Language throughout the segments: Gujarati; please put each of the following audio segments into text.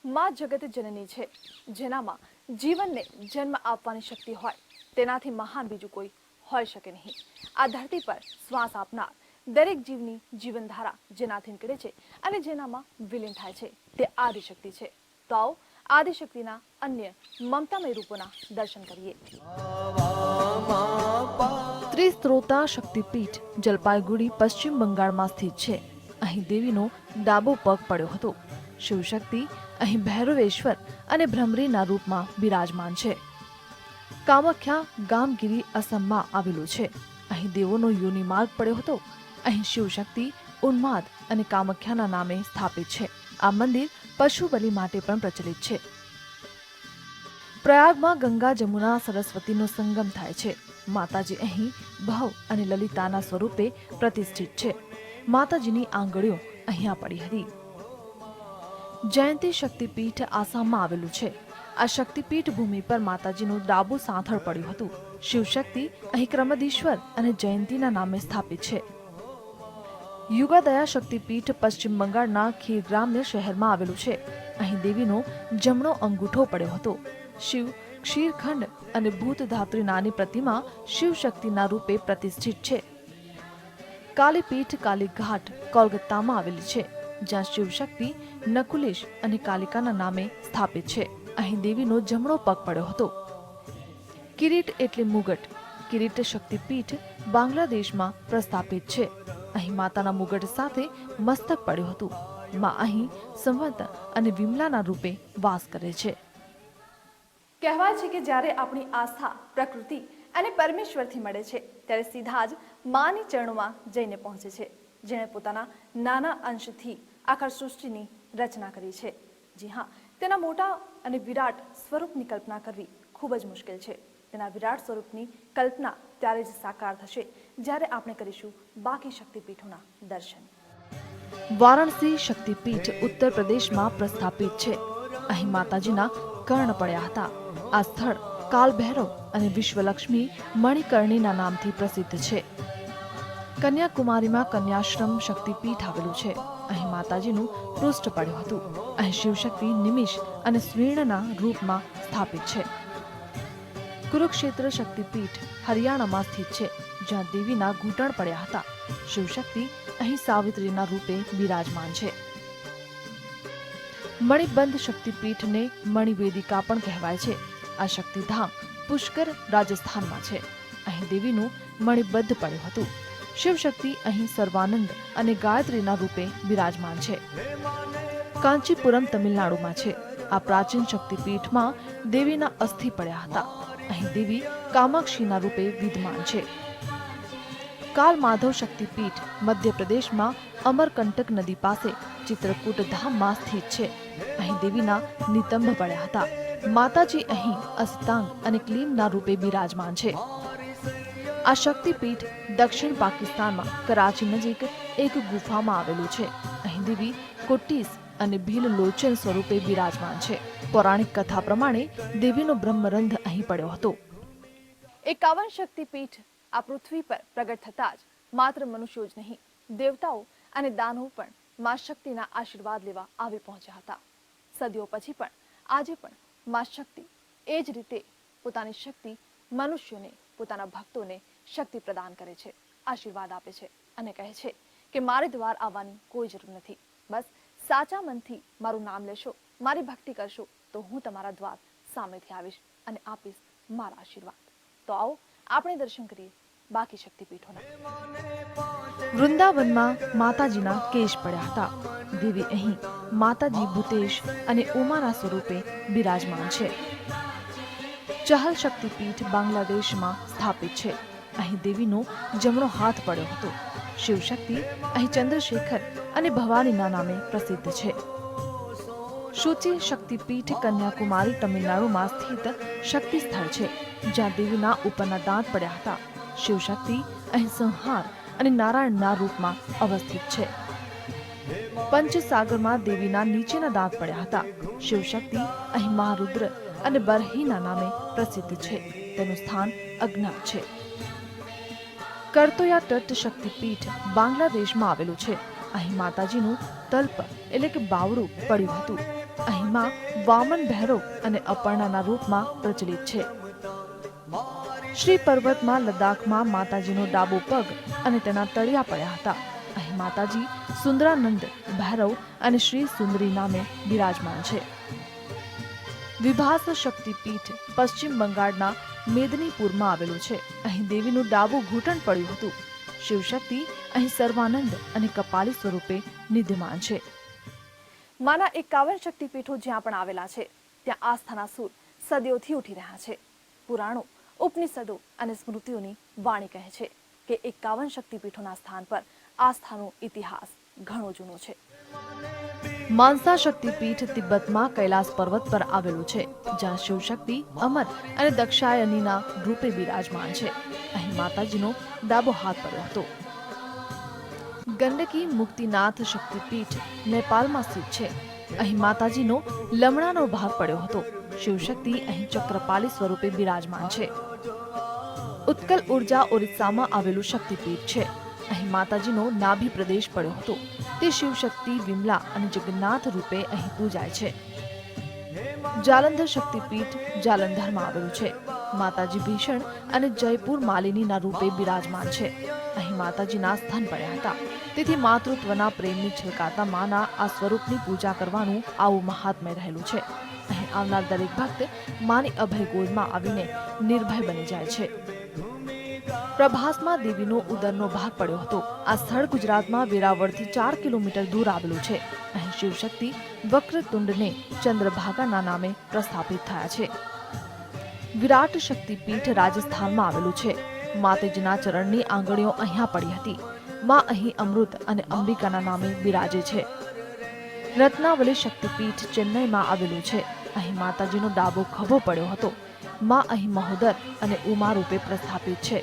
માં જગત જનની છે, જેનામાં જીવનને જન્મ આપવાની શક્તિ હોય તેનાથી મહાન બીજું કોઈ હોઈ શકે નહીં. આ ધરતી પર શ્વાસ આપનાર દરેક જીવની જીવનધારા જેનાથી નીકળે છે અને જેનામાં વિલીન થાય છે તે આદિશક્તિ છે. તો આવો આદિશક્તિના અન્ય મમતામય રૂપોના દર્શન કરીએ. ત્રિસ્ત્રોતા શક્તિપીઠ જલપાઈગુડી પશ્ચિમ બંગાળમાં સ્થિત છે. અહીં દેવીનો ડાબો પગ પડ્યો હતો. શિવશક્તિ અહીં ભૈરવેશ્વર અને ભ્રમરીના રૂપમાં બિરાજમાન છે. કામાખ્યા ગામગીરી અસમમાં આવેલું છે. અહીં દેવોનો યોનિ માર્ગ પડ્યો હતો. અહીં શિવશક્તિ ઉન્માદ અને કામાખ્યાના નામે સ્થાપિત છે. આ મંદિર પશુ બલિ માટે પણ પ્રચલિત છે. પ્રયાગમાં ગંગા જમુના સરસ્વતીનો સંગમ થાય છે. માતાજી અહીં ભવ અને લલિતાના સ્વરૂપે પ્રતિષ્ઠિત છે. માતાજીની આંગળીઓ અહીંયા પડી હતી. જયંતી શક્તિપીઠ આસામમાં આવેલું છે. આ શક્તિપીઠ ભૂમિ પર માતાજીનું ડાબું સાથળ પડ્યું હતું. શિવશક્તિ અહીં ક્રમદીશ્વર અને જયંતીના નામે સ્થાપિત છે. યુગાદયા શક્તિપીઠ પશ્ચિમ બંગાળના ખીરગ્રામ્ય શહેરમાં આવેલું છે. અહીં દેવીનો જમણો અંગૂઠો પડ્યો હતો. શિવ ક્ષીરખંડ અને ભૂતધાત્રી નાની પ્રતિમા શિવશક્તિના રૂપે પ્રતિષ્ઠિત છે. કાલીપીઠ કાલીઘાટ કોલકાતામાં આવેલી છે, જ્યાં શિવશક્તિ નકુલેશ અને કાલિકાના નામે સ્થાપિત છે. અહીં દેવીનો જમણો પગ પડ્યો હતો. કિરીટ એટલે મુગટ. કિરીટ શક્તિપીઠ બાંગ્લાદેશમાં પ્રસ્થાપિત છે. અહીં માતાના મુગટ સાથે મસ્તક પડ્યું હતું. માં અહીં સંવત અને વિમલાના રૂપે વાસ કરે છે. કહેવાય છે કે જ્યારે આપણી આસ્થા પ્રકૃતિ અને પરમેશ્વરથી મળે છે ત્યારે સીધા જ માની ચરણોમાં જઈને પહોંચે છે, જેણે પોતાના નાના અંશથી આખા સૃષ્ટિની રચના કરી છે. જી હા, તેના મોટા અને વિરાટ સ્વરૂપની કલ્પના કરવી ખૂબ જ મુશ્કેલ છે. તેના વિરાટ સ્વરૂપની કલ્પના ત્યારે જ સાકાર થશે જ્યારે આપણે કરીશું બાકી શક્તિપીઠોના દર્શન. વારાણસી શક્તિપીઠ ઉત્તર પ્રદેશમાં પ્રસ્થાપિત છે. અહીં માતાજીના કર્ણ પડ્યા હતા. આ સ્થળ કાલભૈરવ અને વિશ્વલક્ષ્મી મણિકર્ણીના નામથી પ્રસિદ્ધ છે. કન્યાકુમારીમાં કન્યાશ્રમ શક્તિપીઠ આવેલું છે. અહીં માતાજીનું પૃષ્ઠ પડ્યું હતું. અહીં શિવશક્તિ નિમિષ અને સ્વીર્ણના રૂપમાં સ્થાપિત છે. કુરુક્ષેત્ર શક્તિપીઠ હરિયાણામાં સ્થિત છે, જ્યાં દેવીના ઘૂંટણ પડ્યા હતા. શિવશક્તિ અહીં સાવિત્રીના રૂપે બિરાજમાન છે. મણિબંધ શક્તિપીઠને મણિવેદિકા પણ કહેવાય છે. આ શક્તિધામ પુષ્કર રાજસ્થાનમાં છે. અહીં દેવીનું મણિબદ્ધ પડ્યું હતું. શિવશક્તિ અહીં સર્વાનંદ અને ગાયત્રીના રૂપે બિરાજમાન છે. કાંચીપુરમ તમિલનાડુમાં છે. આ પ્રાચીન શક્તિપીઠમાં દેવીના અસ્થિ પડ્યા હતા. અહીં દેવી કામાક્ષીના રૂપે વિદ્યમાન છે. કાલમાધવ શક્તિપીઠ મધ્યપ્રદેશમાં અમરકંટક નદી પાસે ચિત્રકૂટ ધામમાં સ્થિત છે. અહીં દેવીના નિતંબ પડ્યા હતા. માતાજી અહીં અસ્તાંગ અને ક્લીમના રૂપે બિરાજમાન છે. આ શક્તિપીઠ દક્ષિણ પાકિસ્તાનમાં કરાચી નજીક એક ગુફામાં આવેલું છે. અહીં દેવી કોટ્ટીસ અને ભીલ લોચન સ્વરૂપે બિરાજમાન છે. પૌરાણિક કથા પ્રમાણે દેવીનો બ્રહ્મરંધ અહીં પડ્યો હતો. 51 શક્તિપીઠ આ પૃથ્વી પર પ્રગટ થતા જ માત્ર મનુષ્યો જ નહીં, દેવતાઓ અને દાનવો પણ મા શક્તિના આશીર્વાદ લેવા આવી પહોંચ્યા હતા. સદીઓ પછી પણ આજે પણ મા શક્તિ એ જ રીતે પોતાની શક્તિ મનુષ્યોને, પોતાના ભક્તોને શક્તિ પ્રદાન કરે છે, આશીર્વાદ આપે છે અને કહે છે કે મારે દ્વાર આવવાની કોઈ જરૂર નથી. બસ સાચા મનથી મારું નામ લેશો, મારી ભક્તિ કરશો તો હું તમારા દ્વાર સામેથી આવીશ અને આપીશ મારા આશીર્વાદ. તો આવો આપણે દર્શન કરીએ બાકી શક્તિપીઠોના. વૃંદાવનમાં માતાજીના કેશ પડ્યા હતા. દેવી અહીં માતાજી ભૂતેશ અને ઉમાના સ્વરૂપે બિરાજમાન છે. ચહલ શક્તિપીઠ બાંગ્લાદેશમાં સ્થાપિત છે. અહીં દેવીનો જમણો હાથ પડ્યો હતો. શિવશક્તિ અહીં ચંદ્રશેખર અને ભવાનીના નામે પ્રસિદ્ધ છે. શુચિ શક્તિપીઠ કન્યાકુમારી તમિલનાડુમાં સ્થિત શક્તિ સ્થળ છે, જ્યાં દેવીના ઉપરના દાંત પડ્યા હતા. શિવશક્તિ અહીં સંહાર અને નારાયણના રૂપમાં અવસ્થિત છે. પંચસાગરમાં દેવીના નીચેના દાંત પડ્યા હતા. શિવશક્તિ અહીં મહારુદ્ર અને બરહીના નામે પ્રસિદ્ધ છે. તેનું સ્થાન અજ્ઞાત છે. કરતોયા તટ શક્તિપીઠ બાંગ્લાદેશમાં આવેલું છે. અહીં માતાજીનું તલ્પ એટલે કે બાવડું પડ્યું હતું. અહીં માં વામન ભૈરવ અને અપર્ણાના રૂપમાં પ્રચલિત છે. શ્રી પર્વતમાં લદ્દાખમાં માતાજીનો ડાબો પગ અને તેના તળિયા પડ્યા હતા. અહીં માતાજી સુંદરાનંદ ભૈરવ અને શ્રી સુંદરી નામે બિરાજમાન છે. વિભાસ શક્તિપીઠ પશ્ચિમ બંગાળના મેદનીપુરમાં આવેલું છે. અહીં દેવીનું ડાબું ઘૂંટણ પડ્યું હતું. શિવશક્તિ અહીં સર્વાનંદ અને કપાલી સ્વરૂપે નિદ્યમાન છે. માના 51 શક્તિપીઠો જ્યાં પણ આવેલા છે ત્યાં આસ્થાના સૂર સદીઓથી ઉઠી રહ્યા છે. પુરાણો, ઉપનિષદો અને સ્મૃતિઓની વાણી કહે છે કે 51 શક્તિપીઠોના સ્થાન પર આસ્થાનો ઇતિહાસ ઘણો જૂનો છે. માનસા શક્તિપીઠ તિબ્બતમાં કૈલાસ પર્વત પર આવેલું છે, જ્યાં શિવશક્તિ અમર અને દક્ષાયનીના રૂપે બિરાજમાન છે. અહીં માતાજીનો ડાબો હાથ પડ્યો હતો. ગંડકી મુક્તિનાથ શક્તિપીઠ નેપાળમાં સ્થિત છે. અહીં માતાજીનો લમણાનો ભાગ પડ્યો હતો. શિવશક્તિ અહીં ચક્રપાલી સ્વરૂપે બિરાજમાન છે. ઉત્કલ ઉર્જા ઓરિસ્સામાં આવેલું શક્તિપીઠ છે. અહીં માતાજીનો નાભી પ્રદેશ પડ્યો હતો. તે શિવશક્તિ વિમલા અને જગન્નાથ રૂપે અહીં પૂજાય છે. જાલંધર શક્તિપીઠ જાલંધરમાં આવેલું છે. માતાજી ભીષણ અને જયપુર માલિનીના રૂપે બિરાજમાન છે. અહીં માતાજીના સ્તન પડ્યા હતા. તેથી માતૃત્વના પ્રેમની છલકાતા માના આ સ્વરૂપની પૂજા કરવાનું આવું મહાત્મ્ય રહેલું છે. અહીં આવનાર દરેક ભક્ત માની અભય ગોદમાં આવીને નિર્ભય બની જાય છે. પ્રભાસમાં દેવીનો ઉદરનો ભાગ પડ્યો હતો. આ સ્થળ ગુજરાતમાં વેરાવળથી 4 કિલોમીટર દૂર આવેલું છે. અહીં શિવશક્તિ વક્રતુંડને ચંદ્રભાગાના નામે પ્રસ્થાપિત થયા છે. વિરાટ શક્તિપીઠ રાજસ્થાનમાં આવેલું છે. માતાજીના ચરણની આંગળીઓ અહીંયા પડી હતી. માં અહીં અમૃત અને અંબિકાના નામે બિરાજે છે. રત્નાવલી શક્તિપીઠ ચેન્નઈમાં આવેલું છે. અહીં માતાજીનો ડાબો ખભો પડ્યો હતો. માં અહીં મહોદર અને ઉમા રૂપે પ્રસ્થાપિત છે.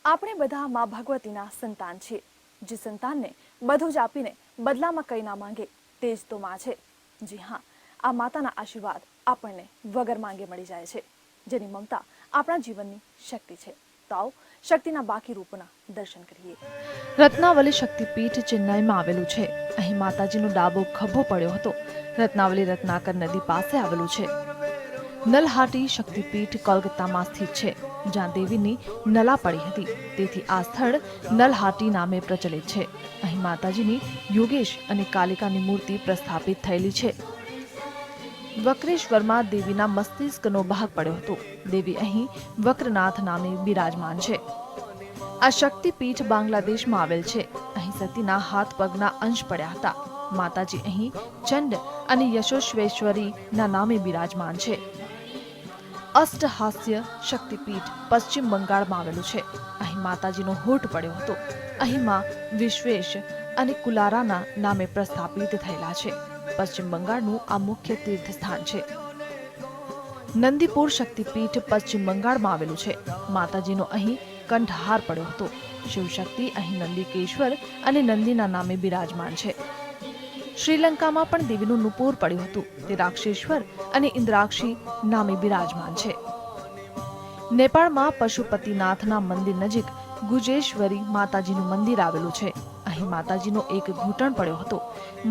આપણે બધા માં ભગવતીના સંતાન છીએ. જે સંતાનને બધું જ આપીને બદલામાં કંઈ ના માંગે તે જ તો માં છે. જી હા, આ માતાના આશીર્વાદ આપણને વગર માંગે મળી જાય છે, જેની મમતા આપણા જીવનની શક્તિ છે. તો આવો શક્તિના બાકી રૂપોના દર્શન કરીએ. રત્નાવલી શક્તિપીઠ ચેન્નઈમાં આવેલું છે. અહીં માતાજીનો ડાબો ખભો પડ્યો હતો. રત્નાવલી રત્નાકર નદી પાસે આવેલું છે. નલહાટી શક્તિપીઠ કોલકાતામાં સ્થિત છે, જ્યાં દેવીની નલા પડી હતી. તેથી આ સ્થળ નલહાટી નામે પ્રચલિત છે. અહીં માતાજીની યોગેશ અને કાલિકાની મૂર્તિ પ્રસ્થાપિત થયેલી છે. વક્રેશ્વરમાં દેવીના મસ્તિષ્કનો ભાગ પડ્યો હતો. દેવી અહીં વક્રનાથ નામે બિરાજમાન છે. આ શક્તિપીઠ બાંગ્લાદેશમાં આવેલ છે. અહીં સતીના હાથ પગના અંશ પડ્યા હતા. માતાજી અહીં ચંડ અને યશોશ્વેશ્વરીના નામે બિરાજમાન છે. અષ્ટહાસ્ય શક્તિપીઠ પશ્ચિમ બંગાળમાં આવેલું છે. અહીં માતાજીનો હોઠ પડ્યો હતો. અહીં માં વિશ્વેશ અને કુલારાના નામે પ્રસ્થાપિત થયેલા છે. પશ્ચિમ બંગાળનું આ મુખ્ય તીર્થ સ્થાન છે. નંદીપુર શક્તિપીઠ પશ્ચિમ બંગાળમાં આવેલું છે. માતાજીનો અહીં કંઠહાર પડ્યો હતો. શિવશક્તિ અહીં નંદીકેશ્વર અને નંદીના નામે બિરાજમાન છે. શ્રીલંકામાં પણ દેવીનું નુપુર પડ્યું હતું. તે રાક્ષેશ્વર અને ઇન્દ્રાક્ષી નામે બિરાજમાન છે. નેપાળમાં પશુપતિનાથના મંદિર નજીક ગુજેશ્વરી માતાજીનું મંદિર આવેલું છે. અહીં માતાજીનો એક ઘૂંટણ પડ્યો હતો.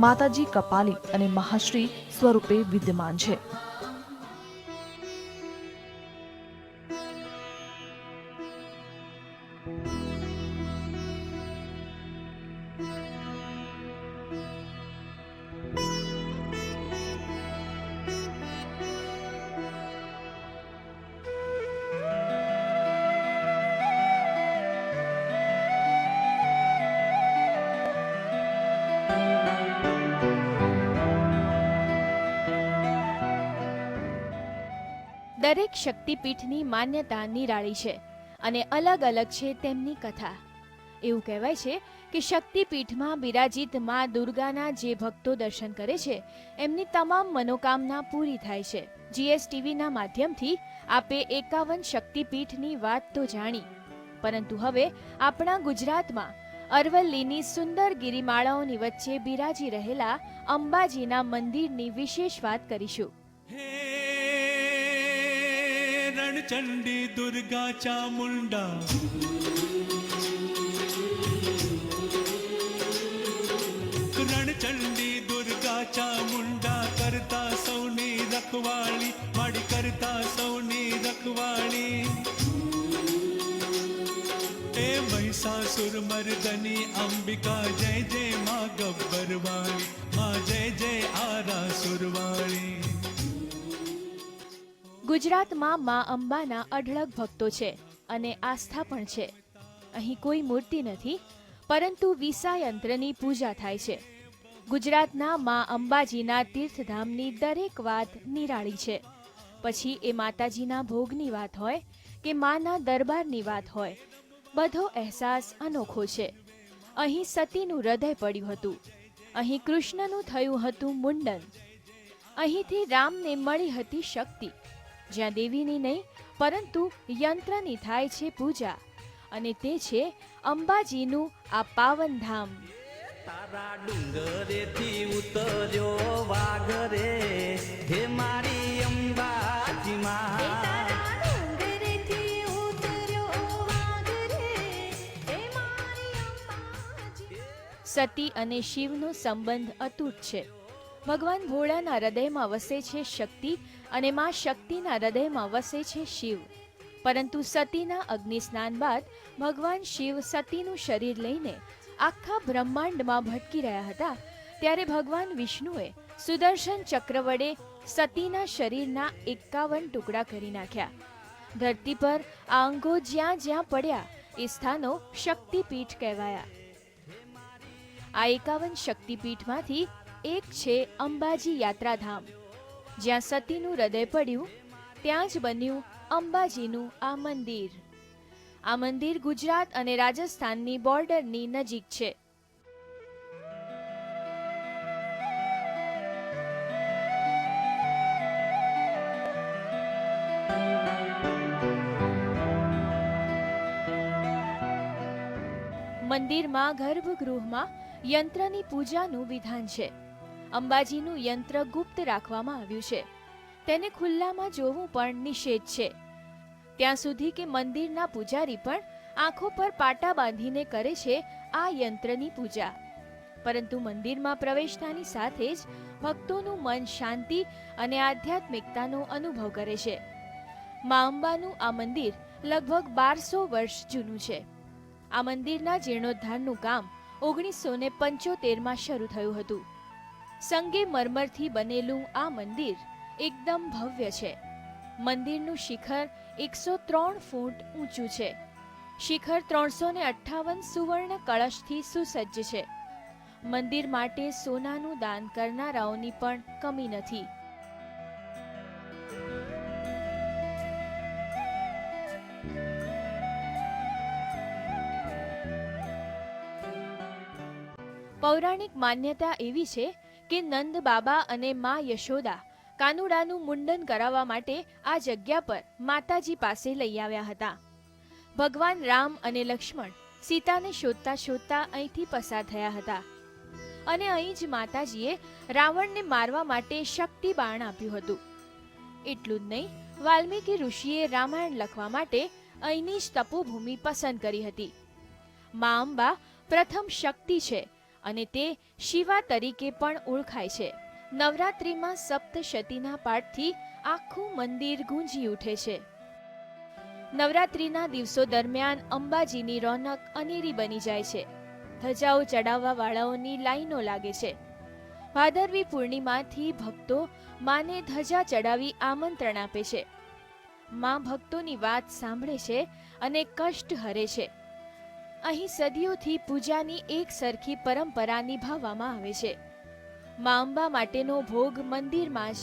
માતાજી કપાલી અને મહાશ્રી સ્વરૂપે વિદ્યમાન છે. દરેક શક્તિપીઠની માન્યતા નિરાળી છે અને અલગ અલગ છે તેમની કથા. એવું કહેવાય છે કે શક્તિપીઠમાં બિરાજિત મા દુર્ગાના જે ભક્તો દર્શન કરે છે એમની તમામ મનોકામના પૂરી થાય છે. GSTVના માધ્યમથી આપે 51 શક્તિપીઠની વાત તો જાણી, પરંતુ હવે આપણા ગુજરાતમાં અરવલ્લીની સુંદર ગિરિમાળાઓની વચ્ચે બિરાજી રહેલા અંબાજીના મંદિરની વિશેષ વાત કરીશું. ચંડી દુર્ગા ચામુંડા महिषासुर मर्दनी अंबिका जय जय माँ गब्बरवाली माँ जय जय आरासुरवाली. ગુજરાતમાં મા અંબાના અઢળક ભક્તો છે અને આસ્થા પણ છે. અહીં કોઈ મૂર્તિ નથી, પરંતુ વિસાયંત્રની પૂજા થાય છે. ગુજરાતના મા અંબાજીના તીર્થધામની દરેક વાત નિરાળી છે. પછી એ માતાજીના ભોગની વાત હોય કે માના દરબારની વાત હોય, બધો અહેસાસ અનોખો છે. અહીં સતીનું હૃદય પડ્યું હતું, અહીં કૃષ્ણનું થયું હતું મુંડન, અહીંથી રામને મળી હતી શક્તિ. જ્યાં દેવીની નહીં પરંતુ યંત્રની થાય છે પૂજા, અને તે છે અંબાજીનું આ પાવન ધામ. તારા ડુંગરેથી ઉતર્યો વાઘ રે, હે મારી અંબાજી માં. સતી અને શિવનો સંબંધ અતૂટ છે. ભગવાન ભોળાના હૃદયમાં વસે છે શક્તિ અને માં શક્તિના હૃદયમાં વસે છે શિવ. પરંતુ સતીના અગ્નિ સ્નાન બાદ ભગવાન શિવ સતીનું શરીર લઈને આખા બ્રહ્માંડમાં ભટકી રહ્યા હતા, ત્યારે ભગવાન વિષ્ણુએ સુદર્શન ચક્ર વડે સતીના શરીરના 51 ટુકડા કરી નાખ્યા. ધરતી પર આ અંગો જ્યાં જ્યાં પડ્યા એ સ્થાનો શક્તિપીઠ કહેવાયા. આ 51 શક્તિપીઠમાંથી એક છે અંબાજી યાત્રાધામ. જ્યાં સતીનું હૃદય પડ્યું ત્યાં જ બન્યું અંબાજીનું આ મંદિર. આ મંદિર ગુજરાત અને રાજસ્થાનની બોર્ડરની નજીક છે. મંદિરમાં ગર્ભગૃહમાં યંત્રની પૂજાનું વિધાન છે. અંબાજીનું યંત્ર ગુપ્ત રાખવામાં આવ્યું છે. તેને ખુલ્લામાં જોવું પણ નિષેધ છે. ત્યાં સુધી કે મંદિરના પૂજારી પણ આંખો પર પાટા બાંધીને કરે છે આ યંત્રની પૂજા. પરંતુ મંદિરમાં પ્રવેશતાની સાથે જ ભક્તોનું મન શાંતિ અને આધ્યાત્મિકતાનો અનુભવ કરે છે. મા અંબાનું આ મંદિર લગભગ 1200 વર્ષ જૂનું છે. આ મંદિરના જીર્ણોદ્ધારનું કામ 1975માં શરૂ થયું હતું. સંગે મરમરથી બનેલું આ મંદિર એકદમ ભવ્ય છે. મંદિરનું શિખર 103 ફૂટ ઊંચું છે. શિખર 358 સુવર્ણ કળશથી સુસજ્જ છે. મંદિર માટે સોનાનું દાન કરનારાઓની પણ કમી નથી. પૌરાણિક માન્યતા એવી છે કે નંદ બાબા અને મા યશોદા કાનુડાનું મુંડન કરાવવા માટે આ જગ્યા પર માતાજી પાસે લઈ આવ્યા હતા. ભગવાન રામ અને લક્ષ્મણ સીતાને શોધતા શોધતા અહીંથી પસાર થયા હતા, અને અહીં જ માતાજીએ રાવણને મારવા માટે શક્તિ બાણ આપ્યું હતું. એટલું જ નહીં, વાલ્મીકી ઋષિએ રામાયણ લખવા માટે અહીંની જ તપોભૂમિ પસંદ કરી હતી. મા અંબા પ્રથમ શક્તિ છે અને તે શિવા તરીકે પણ ઓળખાય છે. નવરાત્રિમાં સપ્તશતીના પાઠથી આખું મંદિર ગુંજી ઉઠે છે. નવરાત્રિના દિવસો દરમિયાન અંબાજીની રોનક અનેરી બની જાય છે. ધજાઓ ચડાવવા વાળાઓની લાઈનો લાગે છે. ભાદરવી પૂર્ણિમાથી ભક્તો માને ધજા ચડાવી આમંત્રણ આપે છે. મા ભક્તોની વાત સાંભળે છે અને કષ્ટ હરે છે. અહીં સદીઓથી પૂજાની એક સરખી પરંપરા નિભાવવામાં આવે છે. મા અંબા માટેનો ભોગ મંદિરમાં જ